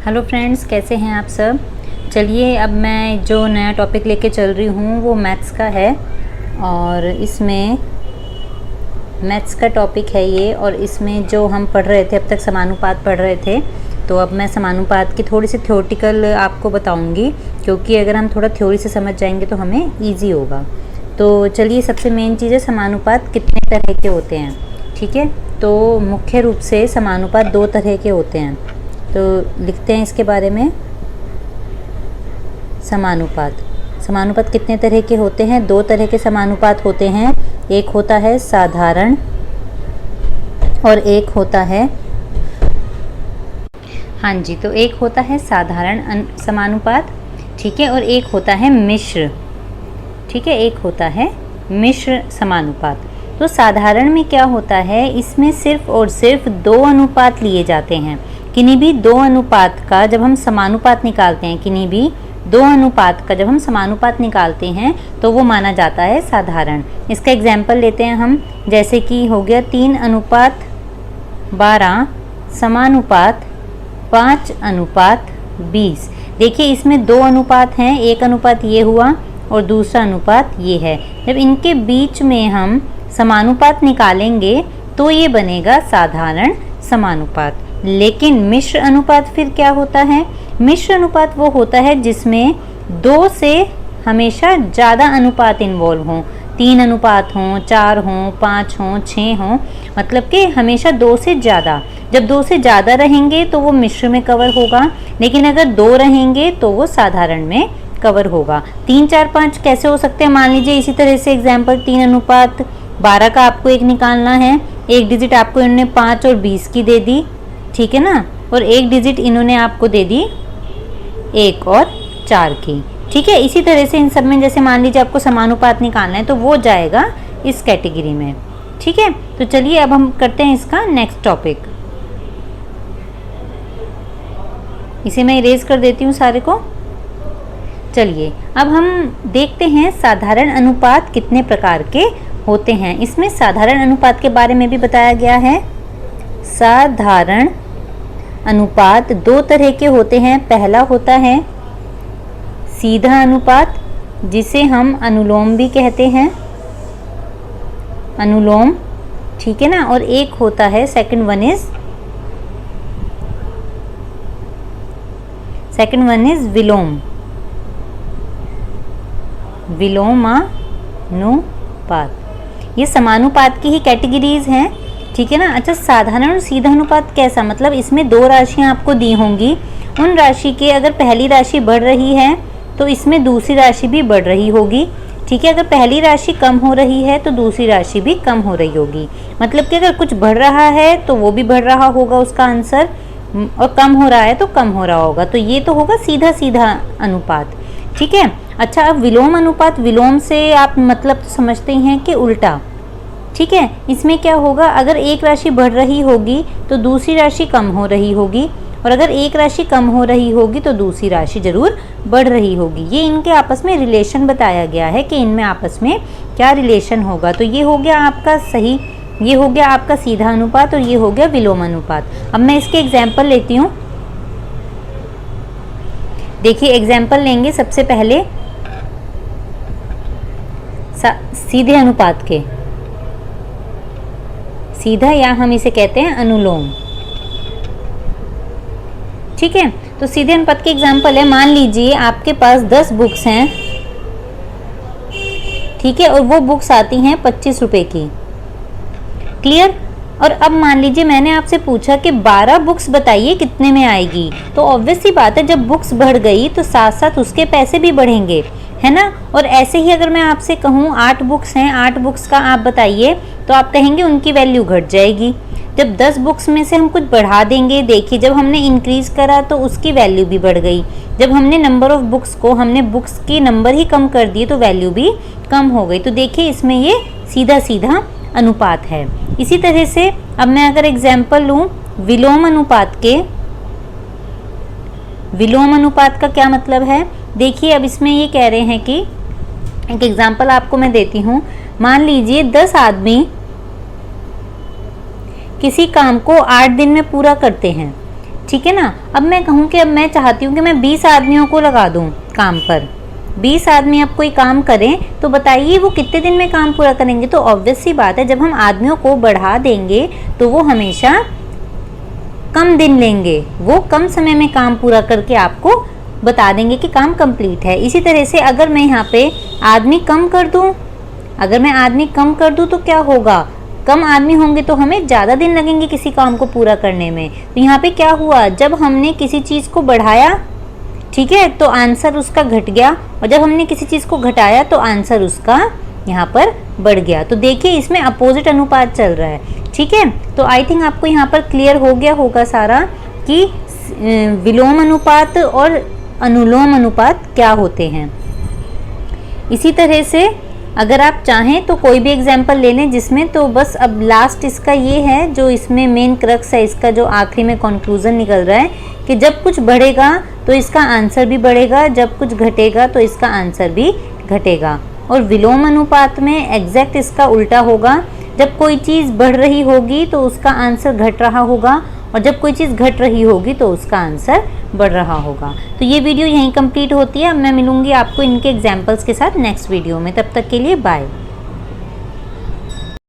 Hello friends, कैसे हैं आप सब। चलिए अब मैं जो नया टॉपिक लेके चल रही हूँ वो मैथ्स का है और इसमें मैथ्स का टॉपिक है ये। और इसमें जो हम पढ़ रहे थे अब तक समानुपात पढ़ रहे थे, तो अब मैं समानुपात की थोड़ी सी थ्योरेटिकल आपको बताऊँगी, क्योंकि अगर हम थोड़ा थ्योरी से समझ जाएंगे तो हमें ईजी होगा। तो चलिए, सबसे मेन चीज़ है समानुपात कितने तरह के होते हैं। ठीक है, तो मुख्य रूप से समानुपात दो तरह के होते हैं। तो लिखते हैं इसके बारे में। समानुपात कितने तरह के होते हैं? दो तरह के समानुपात होते हैं। एक होता है साधारण और एक होता है, हाँ जी, तो एक होता है साधारण समानुपात, ठीक है, और एक होता है मिश्र। ठीक है, एक होता है मिश्र समानुपात। तो साधारण में क्या होता है, इसमें सिर्फ और सिर्फ दो अनुपात लिए जाते हैं। किन्हीं भी दो अनुपात का जब हम समानुपात निकालते हैं, किन्हीं भी दो अनुपात का जब हम समानुपात निकालते हैं तो वो माना जाता है साधारण। इसका एग्जाम्पल लेते हैं हम, जैसे कि हो गया 3:12 समानुपात 5:20। देखिए, इसमें दो अनुपात हैं, एक अनुपात ये हुआ और दूसरा अनुपात ये है। जब इनके बीच में हम समानुपात निकालेंगे तो ये बनेगा साधारण समानुपात। लेकिन मिश्र अनुपात फिर क्या होता है? मिश्र अनुपात वो होता है जिसमें दो से हमेशा ज़्यादा अनुपात इन्वॉल्व हों, 3 अनुपात हों, 4 हों, 5 हों, 6 हों, मतलब कि हमेशा दो से ज़्यादा। जब दो से ज़्यादा रहेंगे तो वो मिश्र में कवर होगा, लेकिन अगर दो रहेंगे तो वो साधारण में कवर होगा। 3, 4, 5 कैसे हो सकते हैं? मान लीजिए इसी तरह से एग्जाम्पल 3:12 का आपको एक निकालना है। एक डिजिट आपको इन्होंने 5 और 20 की दे दी, ठीक है ना, और एक डिजिट इन्होंने आपको दे दी 1 और 4 की। ठीक है, इसी तरह से इन सब में जैसे मान लीजिए आपको समानुपात निकालना है तो वो जाएगा इस कैटेगरी में। ठीक है, तो चलिए अब हम करते हैं इसका नेक्स्ट टॉपिक। इसे मैं इरेज कर देती हूँ सारे को। चलिए अब हम देखते हैं साधारण अनुपात कितने प्रकार के होते हैं। इसमें साधारण अनुपात के बारे में भी बताया गया है। साधारण अनुपात दो तरह के होते हैं। पहला होता है सीधा अनुपात, जिसे हम अनुलोम भी कहते हैं, अनुलोम, ठीक है ना, और एक होता है सेकंड वन इज विलोम, विलोमानुपात। ये समानुपात की ही कैटेगरीज हैं, ठीक है ना। अच्छा, साधारण और सीधा अनुपात कैसा? मतलब इसमें दो राशियां आपको दी होंगी, उन राशि के अगर पहली राशि बढ़ रही है तो इसमें दूसरी राशि भी बढ़ रही होगी, ठीक है। अगर पहली राशि कम हो रही है तो दूसरी राशि भी कम हो रही होगी। मतलब कि अगर कुछ बढ़ रहा है तो वो भी बढ़ रहा होगा उसका आंसर, और कम हो रहा है तो कम हो रहा होगा। तो ये तो होगा सीधा सीधा अनुपात, ठीक है। अच्छा, अब विलोम अनुपात, विलोम से आप मतलब तो समझते ही हैं कि उल्टा, ठीक है। इसमें क्या होगा, अगर एक राशि बढ़ रही होगी तो दूसरी राशि कम हो रही होगी, और अगर एक राशि कम हो रही होगी तो दूसरी राशि जरूर बढ़ रही होगी। ये इनके आपस में रिलेशन बताया गया है कि इनमें आपस में क्या रिलेशन होगा। तो ये हो गया आपका सही, ये हो गया आपका सीधा अनुपात और ये हो गया विलोम अनुपात। अब मैं इसके एग्जाम्पल लेती हूँ। देखिए, एग्जाम्पल लेंगे सबसे पहले सीधे अनुपात के, सीधा या हम इसे कहते हैं अनुलोम, ठीक है। तो सीधे अनुपात के एग्जाम्पल है, मान लीजिए आपके पास 10 बुक्स हैं, ठीक है, और वो बुक्स आती हैं 25 रुपए की, क्लियर। और अब मान लीजिए मैंने आपसे पूछा कि 12 बुक्स बताइए कितने में आएगी, तो ऑब्वियस सी बात है, जब बुक्स बढ़ गई तो साथ साथ उसके पैसे भी बढ़ेंगे, है ना। और ऐसे ही अगर मैं आपसे कहूँ 8 बुक्स हैं, 8 बुक्स का आप बताइए, तो आप कहेंगे उनकी वैल्यू घट जाएगी। जब 10 बुक्स में से हम कुछ बढ़ा देंगे, देखिए जब हमने इंक्रीज करा तो उसकी वैल्यू भी बढ़ गई। जब हमने नंबर ऑफ बुक्स को, हमने बुक्स के नंबर ही कम कर दिए तो वैल्यू भी कम हो गई। तो देखिए इसमें ये सीधा सीधा अनुपात है। इसी तरह से अब मैं अगर एग्जाम्पल लूँ विलोम अनुपात के, विलोम अनुपात का क्या मतलब है? देखिए अब इसमें ये कह रहे हैं कि, एक एग्जाम्पल आपको मैं देती हूँ, मान लीजिए 10 आदमी किसी काम को 8 दिन में पूरा करते हैं, ठीक है ना। अब मैं कहूँ कि अब मैं चाहती हूँ कि मैं 20 आदमियों को लगा दूँ काम पर, 20 आदमी अब कोई काम करें, तो बताइए वो कितने दिन में काम पूरा करेंगे। तो ऑब्वियस सी बात है, जब हम आदमियों को बढ़ा देंगे तो वो हमेशा कम दिन लेंगे, वो कम समय में काम पूरा करके आपको बता देंगे कि काम कंप्लीट है। इसी तरह से अगर मैं यहाँ पे आदमी कम कर दूँ, अगर मैं आदमी कम कर दूँ तो क्या होगा, कम आदमी होंगे तो हमें ज़्यादा दिन लगेंगे किसी काम को पूरा करने में। तो यहाँ पे क्या हुआ, जब हमने किसी चीज़ को बढ़ाया, ठीक है, तो आंसर उसका घट गया, और जब हमने किसी चीज़ को घटाया तो आंसर उसका यहाँ पर बढ़ गया। तो देखिए इसमें अपोजिट अनुपात चल रहा है, ठीक है। तो आई थिंक आपको यहाँ पर क्लियर हो गया होगा सारा कि विलोम अनुपात और अनुलोम अनुपात क्या होते हैं। इसी तरह से अगर आप चाहें तो कोई भी एग्जाम्पल ले लें जिसमें, तो बस अब लास्ट इसका ये है जो इसमें मेन क्रक्स है, इसका जो आखिरी में कंक्लूजन निकल रहा है कि जब कुछ बढ़ेगा तो इसका आंसर भी बढ़ेगा, जब कुछ घटेगा तो इसका आंसर भी घटेगा। और विलोम अनुपात में एग्जैक्ट इसका उल्टा होगा, जब कोई चीज़ बढ़ रही होगी तो उसका आंसर घट रहा होगा, और जब कोई चीज़ घट रही होगी तो उसका आंसर बढ़ रहा होगा। तो ये वीडियो यहीं कंप्लीट होती है। अब मैं मिलूंगी आपको इनके एग्जाम्पल्स के साथ नेक्स्ट वीडियो में, तब तक के लिए बाय।